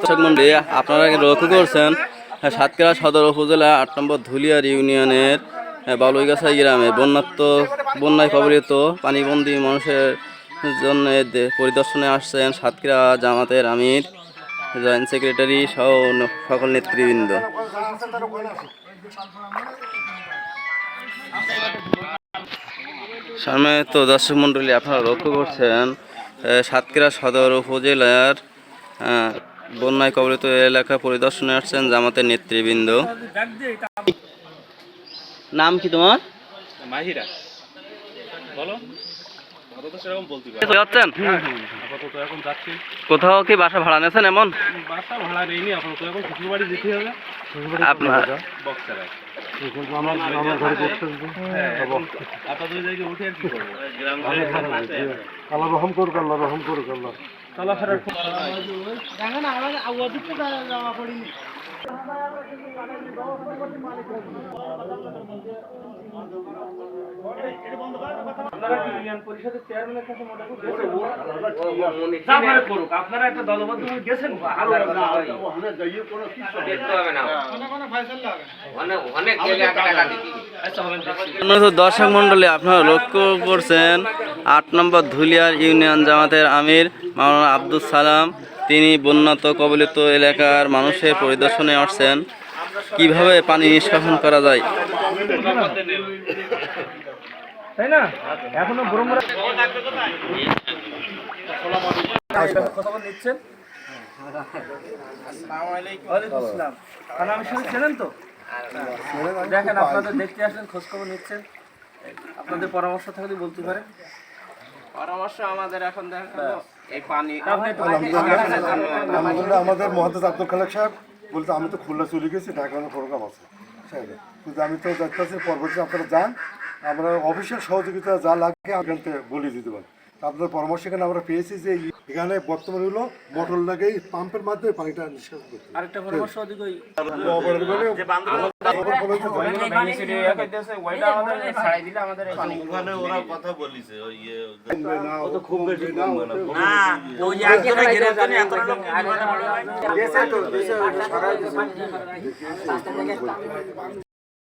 দর্শক মন্ডলী, আপনারা লক্ষ্য করছেন সাতক্ষীরা সদর উপজেলা ৮ নম্বর ধুলিয়ার ইউনিয়নের বালুইগাছা গ্রামে বন্যায় কবলিত পানিবন্দী মানুষের জন্য পরিদর্শনে আসছেন সাতক্ষীরা জামাতের আমির, জয়েন্ট সেক্রেটারি সহ সকল নেতৃবৃন্দ। সম্মানিত দর্শক মন্ডলী, আপনারা লক্ষ্য করছেন সাতক্ষীরা সদর উপজেলার বন্যায় কবলিত এলাকা পরিদর্শনে আসছেন জামাতের নেতৃবৃন্দ। নাম কি তোমার? মাহিরা। বলো। কোথাও কি বাসা ভাড়া নিয়েছেন? এমন বাসা ভাড়া নেইনি, আপাতত এখন শ্বশুর বাড়ি যেতে হবে। আপনার বক্সারায় আল্লাহ রহম করুক, আল্লাহ রহম করুক, আল্লাহ চলাফেরার আপনারা একটা দলবদ্ধ গেছেন। দর্শক মন্ডলী, আপনারা লক্ষ্য করছেন ৮ নম্বর ধুলিয়ার ইউনিয়ন জামাতের আমির মাওলানা আব্দুল সালাম, তিনি বন্যাত কবলিত এলাকার মানুষের পরিদর্শনে আসছেন কিভাবে পানি নিষ্কাশন করা যায়। তাই না? এখনো খবর নিচ্ছেন। চেনেন তো? দেখেন, আপনাদের দেখতে আসলেন, খোঁজ খবর নিচ্ছেন, আপনাদের পরামর্শ থাকলে বলতে পারেন। পরামর্শ আমাদের এখন দেখেন এই পানি আমাদের মহাদেশ আব্দুল খালেক সাহেব বলতে আমি তো খুলনা চলে গেছি, ঢাকা প্রোগ্রাম আছে, কিন্তু আমি তো দেখতে পাচ্ছি পরবর্তী আপনারা যান, আমরা অফিসিয়াল সহযোগিতা যা লাগে এখান থেকে বলে দিতে পারি। আপনাদের পরামর্শ এখানে আমরা পেয়েছি যে এখানে বর্তমানে হলো মোটর লাগে পাম্পের মাধ্যমে পানিটা নিষ্কাশন করতে। আরেকটা পরামর্শ খুব বেশি না।